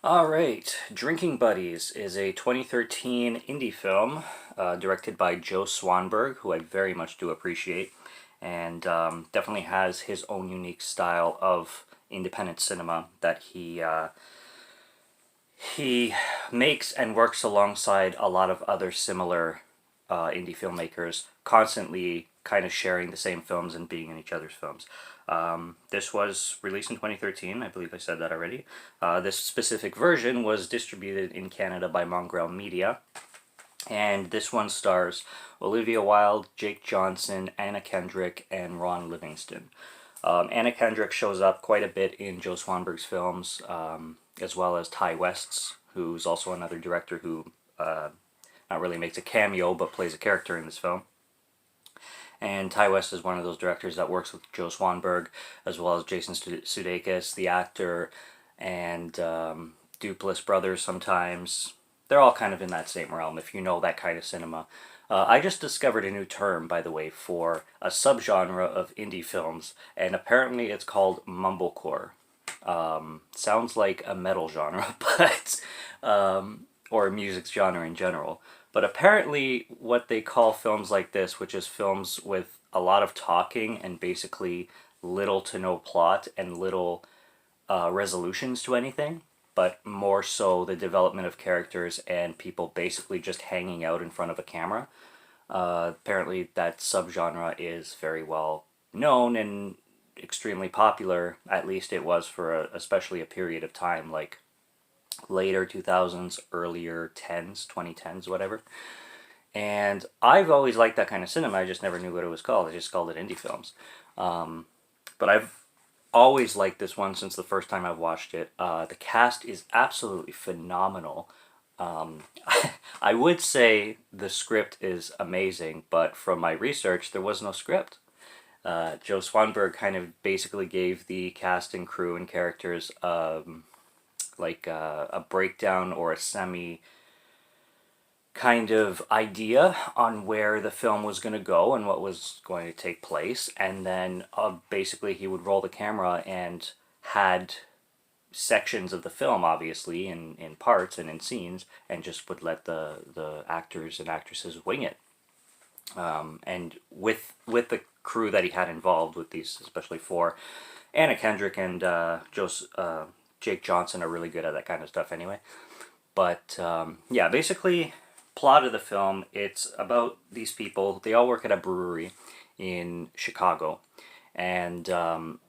Alright, Drinking Buddies is a 2013 indie film directed by Joe Swanberg, who I very much do appreciate, and definitely has his own unique style of independent cinema that he makes and works alongside a lot of other similar indie filmmakers, constantly kind of sharing the same films and being in each other's films. This was released in 2013, I believe I said that already. This specific version was distributed in Canada by Mongrel Media, and this one stars Olivia Wilde, Jake Johnson, Anna Kendrick, and Ron Livingston. Anna Kendrick shows up quite a bit in Joe Swanberg's films, as well as Ty West's, who's also another director who not really makes a cameo but plays a character in this film. And Ty West is one of those directors that works with Joe Swanberg, as well as Jason Sudeikis, the actor, and Duplass brothers sometimes. They're all kind of in that same realm, if you know that kind of cinema. I just discovered a new term, by the way, for a subgenre of indie films, and apparently it's called Mumblecore. Sounds like a metal genre, but or a music genre in general. But apparently, what they call films like this, which is films with a lot of talking and basically little to no plot and little resolutions to anything, but more so the development of characters and people basically just hanging out in front of a camera. Apparently, that subgenre is very well known and extremely popular. At least it was for especially a period of time, like later 2000s, earlier 10s, 2010s, whatever. And I've always liked that kind of cinema. I just never knew what it was called. I just called it indie films. But I've always liked this one since the first time I've watched it. The cast is absolutely phenomenal. I would say the script is amazing, but from my research, there was no script. Joe Swanberg kind of basically gave the cast and crew and characters a breakdown or a semi kind of idea on where the film was going to go and what was going to take place, and then basically he would roll the camera and had sections of the film, obviously in parts and in scenes, and just would let the actors and actresses wing it. And with the crew that he had involved with these, especially four, Anna Kendrick and Jake Johnson are really good at that kind of stuff anyway. But yeah, basically, plot of the film, it's about these people. They all work at a brewery in Chicago, and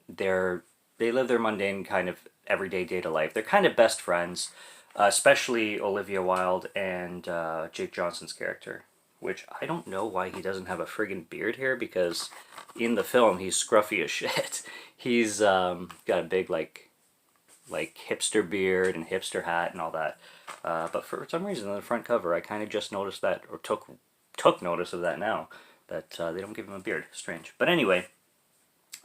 they live their mundane kind of everyday day to life. They're kind of best friends, especially Olivia Wilde and Jake Johnson's character, which I don't know why he doesn't have a friggin' beard here, because in the film he's scruffy as shit. He's got a big like hipster beard and hipster hat and all that. But for some reason, on the front cover, I kind of just noticed that, or took notice of that now, that they don't give him a beard. Strange. But anyway,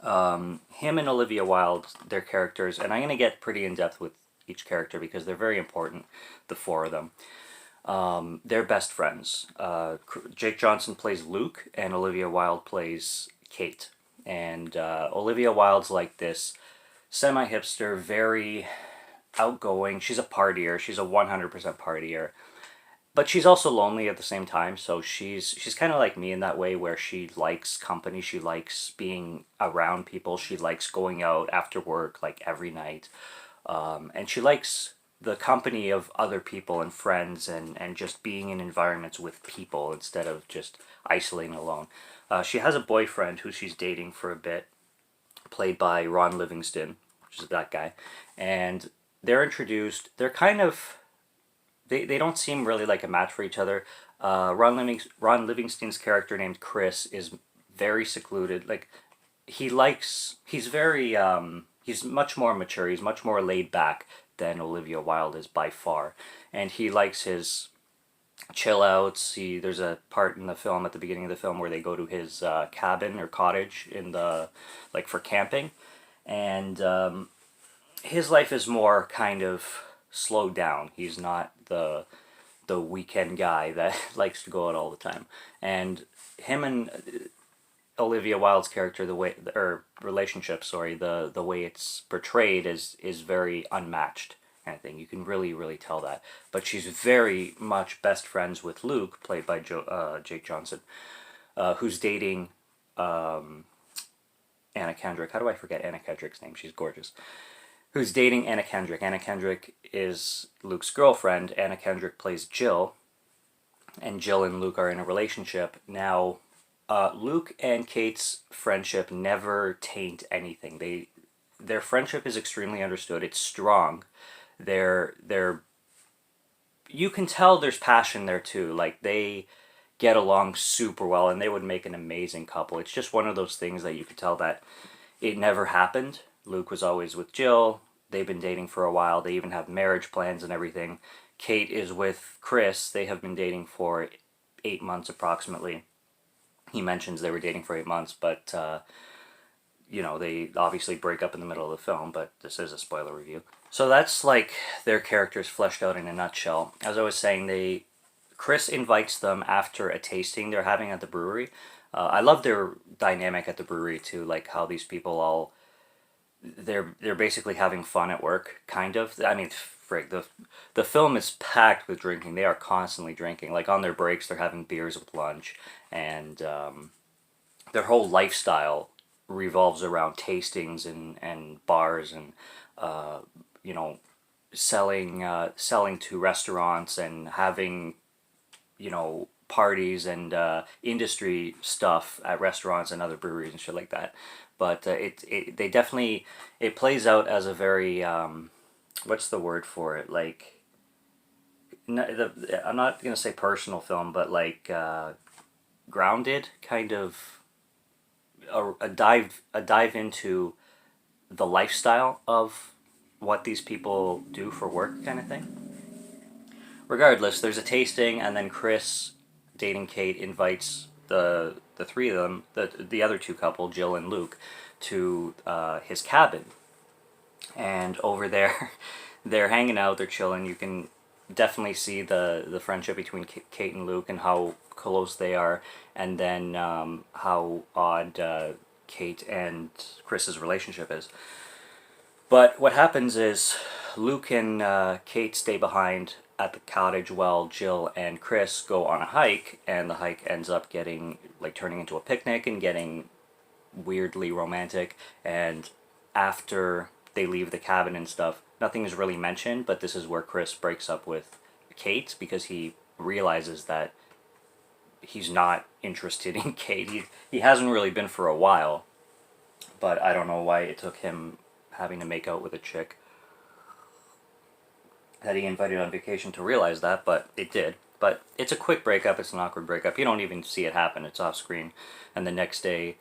him and Olivia Wilde, their characters, and I'm going to get pretty in-depth with each character because they're very important, the four of them. They're best friends. Jake Johnson plays Luke, and Olivia Wilde plays Kate. And Olivia Wilde's like this semi-hipster, very outgoing. She's a partier. She's a 100% partier. But she's also lonely at the same time, so she's kind of like me in that way, where she likes company, she likes being around people, she likes going out after work like every night, and she likes the company of other people and friends, and just being in environments with people instead of just isolating alone. She has a boyfriend who she's dating for a bit, played by Ron Livingston, which is that guy, and they're introduced. They're kind of they don't seem really like a match for each other. Ron Livingston's character named Chris is very secluded. Like he's very he's much more mature. He's much more laid back than Olivia Wilde is by far, and he likes his chill outs. There's a part in the film at the beginning of the film where they go to his cabin or cottage in the for camping, and his life is more kind of slowed down. He's not the weekend guy that likes to go out all the time. And him and Olivia Wilde's character, the way or relationship, sorry, the way it's portrayed is very unmatched. kind of thing. You can really tell that. But she's very much best friends with Luke, played by Jake Johnson, who's dating Anna Kendrick. How do I forget Anna Kendrick's name? She's gorgeous. Who's dating Anna Kendrick. Anna Kendrick is Luke's girlfriend. Anna Kendrick plays Jill, and Jill and Luke are in a relationship. Now, Luke and Kate's friendship never taint anything. Their friendship is extremely understood. It's strong. They're you can tell there's passion there too. Like they get along super well, and they would make an amazing couple. It's just one of those things that you could tell that it never happened. Luke was always with Jill. They've been dating for a while. They even have marriage plans and everything. Kate is with Chris. They have been dating for 8 months approximately. He mentions they were dating for 8 months, but they obviously break up in the middle of the film, but this is a spoiler review. So that's like their characters fleshed out in a nutshell. As I was saying, Chris invites them after a tasting they're having at the brewery. I love their dynamic at the brewery too, like how these people all they're basically having fun at work, kind of. I mean, frig, the film is packed with drinking. They are constantly drinking. Like on their breaks, they're having beers with lunch, and their whole lifestyle revolves around tastings and bars and selling to restaurants and having parties and industry stuff at restaurants and other breweries and shit like that. But it plays out as a very what's the word for it, like I'm not gonna say personal film, but like grounded kind of a dive into the lifestyle of what these people do for work kind of thing. Regardless, there's a tasting, and then Chris, dating Kate, invites the three of them, the other two couple, Jill and Luke, to his cabin. And over there, they're hanging out, they're chilling. You can definitely see the friendship between Kate and Luke and how close they are, and then how odd Kate and Chris's relationship is. But what happens is Luke and Kate stay behind at the cottage while Jill and Chris go on a hike, and the hike ends up turning into a picnic and getting weirdly romantic. And after they leave the cabin and stuff, nothing is really mentioned, but this is where Chris breaks up with Kate because he realizes that he's not interested in Kate. He hasn't really been for a while, but I don't know why it took him having to make out with a chick that he invited on vacation to realize that, but it did. But it's a quick breakup, it's an awkward breakup. You don't even see it happen, it's off screen. And the next day,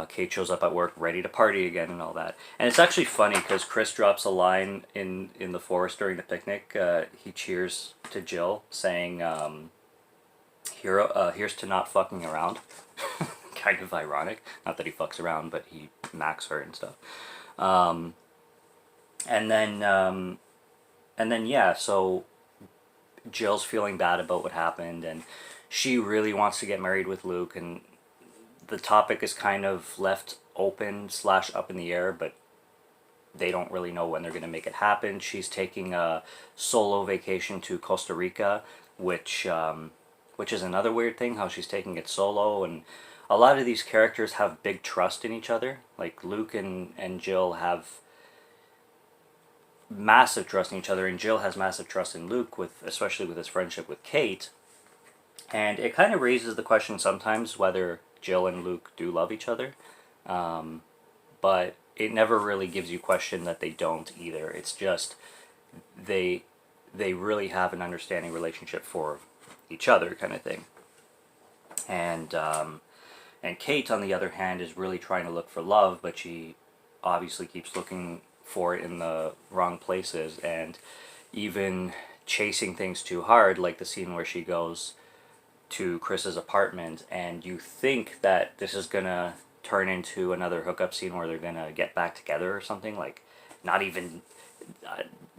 Kate shows up at work ready to party again and all that. And it's actually funny because Chris drops a line in the forest during the picnic. He cheers to Jill, saying, here's to not fucking around. Kind of ironic. Not that he fucks around, but he macks her and stuff. And then yeah, so Jill's feeling bad about what happened, and she really wants to get married with Luke, and the topic is kind of left open / up in the air, but they don't really know when they're going to make it happen. She's taking a solo vacation to Costa Rica, which is another weird thing, how she's taking it solo, and a lot of these characters have big trust in each other. Like Luke and Jill have massive trust in each other, and Jill has massive trust in Luke, especially with his friendship with Kate. And it kind of raises the question sometimes whether Jill and Luke do love each other, but it never really gives you question that they don't either. It's just they really have an understanding relationship for each other kind of thing. And Kate, on the other hand, is really trying to look for love, but she obviously keeps looking for it in the wrong places, and even chasing things too hard, like the scene where she goes to Chris's apartment, and you think that this is gonna turn into another hookup scene where they're gonna get back together or something, like not even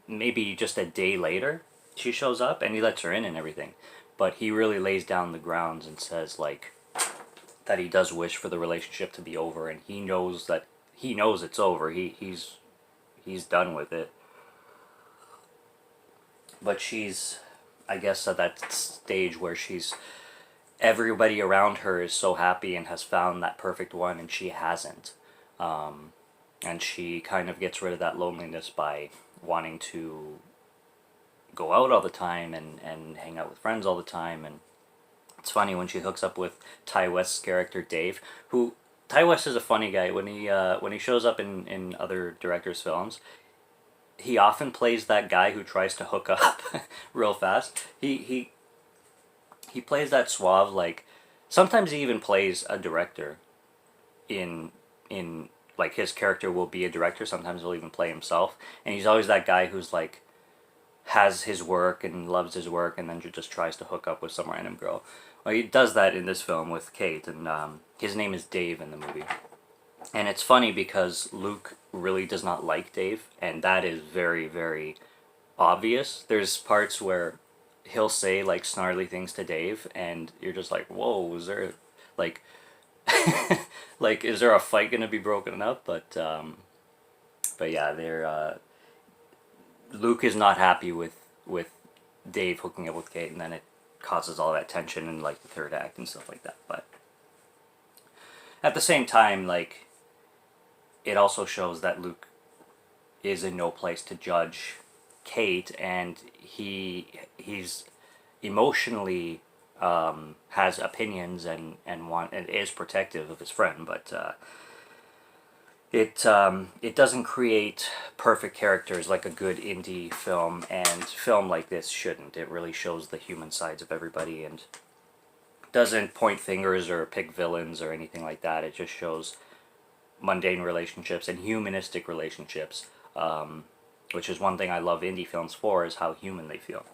maybe just a day later she shows up and he lets her in and everything, but he really lays down the grounds and says like that he does wish for the relationship to be over, and he knows it's over. He's done with it. but she's, I guess, at that stage where everybody around her is so happy and has found that perfect one, and she hasn't. And she kind of gets rid of that loneliness by wanting to go out all the time and hang out with friends all the time. And it's funny when she hooks up with Ty West's character Dave, who Ty West is a funny guy. When he shows up in other directors' films, he often plays that guy who tries to hook up real fast. He plays that suave, like sometimes he even plays a director in like his character will be a director. Sometimes he'll even play himself, and he's always that guy who's like has his work and loves his work, and then just tries to hook up with some random girl. Well, he does that in this film with Kate, and his name is Dave in the movie. And it's funny because Luke really does not like Dave, and that is very, very obvious. There's parts where he'll say like snarly things to Dave, and you're just like, whoa, is there like like is there a fight gonna be broken up? But yeah, they're Luke is not happy with Dave hooking up with Kate, and then it causes all that tension in like the third act and stuff like that. But at the same time, like it also shows that Luke is in no place to judge Kate, and he's emotionally has opinions and is protective of his friend, but it doesn't create perfect characters like a good indie film, and film like this shouldn't. It really shows the human sides of everybody and doesn't point fingers or pick villains or anything like that. It just shows mundane relationships and humanistic relationships, which is one thing I love indie films for, is how human they feel.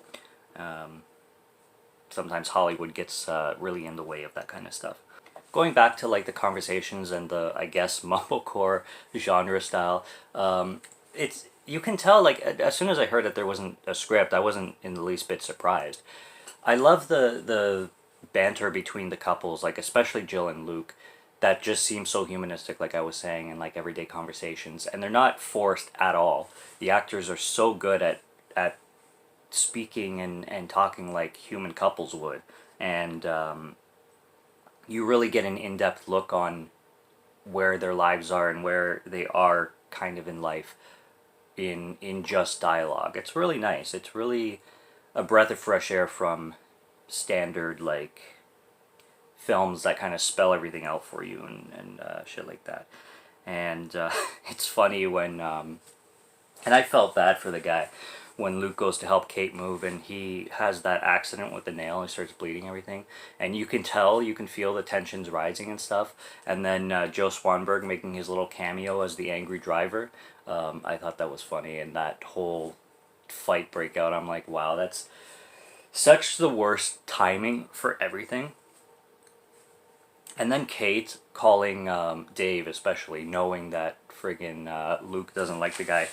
Sometimes Hollywood gets really in the way of that kind of stuff. Going back to like the conversations and the, I guess, mumblecore genre style, it's, you can tell, like as soon as I heard that there wasn't a script, I wasn't in the least bit surprised. I love the banter between the couples, like especially Jill and Luke, that just seems so humanistic, like I was saying, and like everyday conversations, and they're not forced at all. The actors are so good at speaking and talking like human couples would, and you really get an in-depth look on where their lives are and where they are kind of in life in just dialogue. It's really nice. It's really a breath of fresh air from standard like films that kind of spell everything out for you and shit like that. And it's funny when and I felt bad for the guy when Luke goes to help Kate move, and he has that accident with the nail and starts bleeding everything, and you can tell, you can feel the tensions rising and stuff. And then Joe Swanberg making his little cameo as the angry driver, I thought that was funny. And that whole fight breakout, I'm like, wow, that's such the worst timing for everything. And then Kate calling Dave, especially knowing that friggin' Luke doesn't like the guy,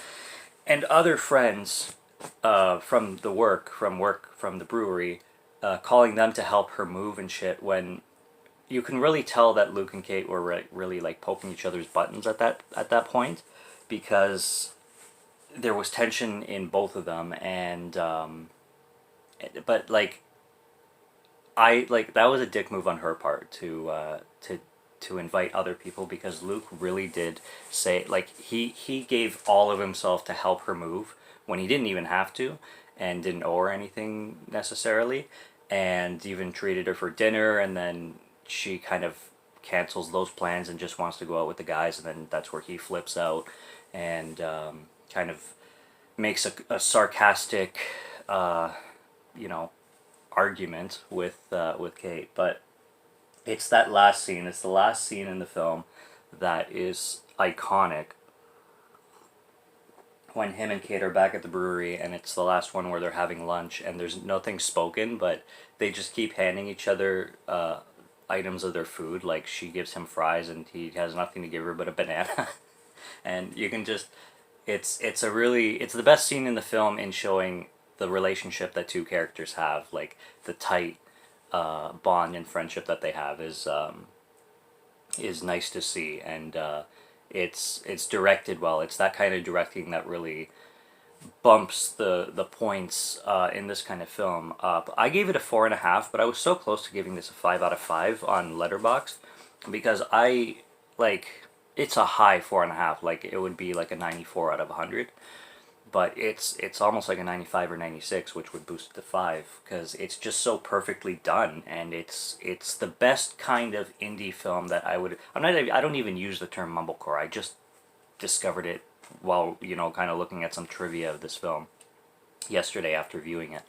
and other friends from the brewery, calling them to help her move and shit, when you can really tell that Luke and Kate were really like poking each other's buttons at that point, because there was tension in both of them. And but like I like that was a dick move on her part to invite other people, because Luke really did say, like, he gave all of himself to help her move when he didn't even have to, and didn't owe her anything necessarily, and even treated her for dinner, and then she kind of cancels those plans and just wants to go out with the guys, and then that's where he flips out and kind of makes a sarcastic argument with Kate. But it's that last scene. It's the last scene in the film that is iconic, when him and Kate are back at the brewery, and it's the last one where they're having lunch, and there's nothing spoken, but they just keep handing each other items of their food. Like, she gives him fries, and he has nothing to give her but a banana. And you can just, it's the best scene in the film in showing the relationship that two characters have, like the tight bond and friendship that they have is nice to see. And it's directed well. It's that kind of directing that really bumps the points in this kind of film up. I gave it a 4.5, but I was so close to giving this a 5 out of 5 on Letterboxd because I like it's a high 4.5. Like it would be like a 94 out of 100, but it's almost like a 95 or 96, which would boost it to 5 because it's just so perfectly done, and it's the best kind of indie film that I don't even use the term mumblecore. I just discovered it while kind of looking at some trivia of this film yesterday after viewing it.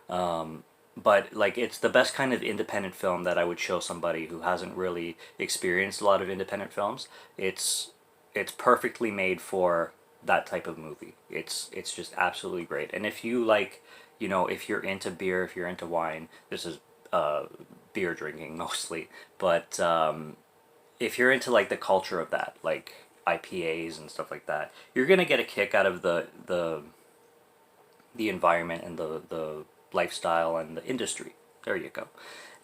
But like it's the best kind of independent film that I would show somebody who hasn't really experienced a lot of independent films. It's perfectly made for that type of movie. It's just absolutely great. And if you like, if you're into beer, if you're into wine, this is beer drinking mostly, but if you're into like the culture of that, like IPAs and stuff like that, you're gonna get a kick out of the environment and the lifestyle and the industry. There you go,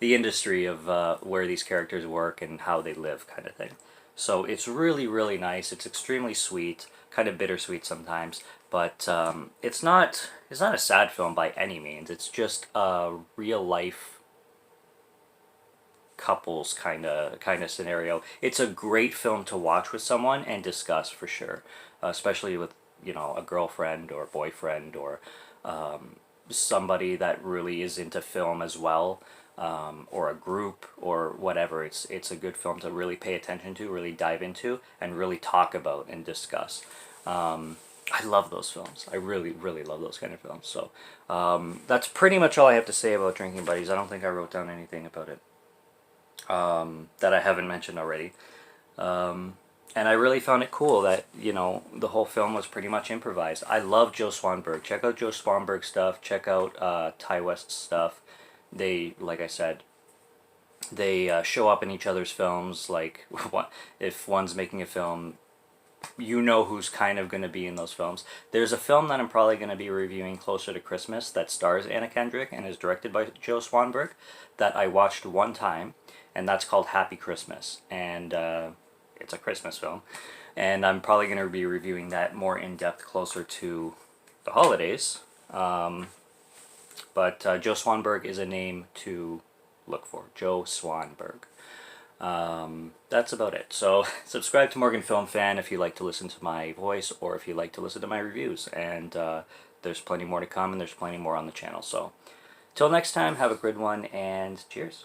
the industry of where these characters work and how they live, kind of thing. So it's really really nice. It's extremely sweet, kind of bittersweet sometimes, but it's not a sad film by any means. It's just a real life couples kind of scenario. It's a great film to watch with someone and discuss for sure, especially with a girlfriend or boyfriend or somebody that really is into film as well, or a group or whatever. It's a good film to really pay attention to, really dive into, and really talk about and discuss. I love those films. I really, really love those kind of films. So that's pretty much all I have to say about Drinking Buddies. I don't think I wrote down anything about it that I haven't mentioned already. And I really found it cool that, the whole film was pretty much improvised. I love Joe Swanberg. Check out Joe Swanberg stuff. Check out Ty West's stuff. They, like I said, they show up in each other's films. Like, if one's making a film, who's kind of going to be in those films. There's a film that I'm probably going to be reviewing closer to Christmas that stars Anna Kendrick and is directed by Joe Swanberg that I watched one time, and that's called Happy Christmas. And it's a Christmas film. And I'm probably going to be reviewing that more in depth closer to the holidays. But Joe Swanberg is a name to look for. Joe Swanberg. That's about it. So subscribe to Morgan Film Fan if you like to listen to my voice or if you like to listen to my reviews. And there's plenty more to come, and there's plenty more on the channel. So till next time, have a good one, and cheers.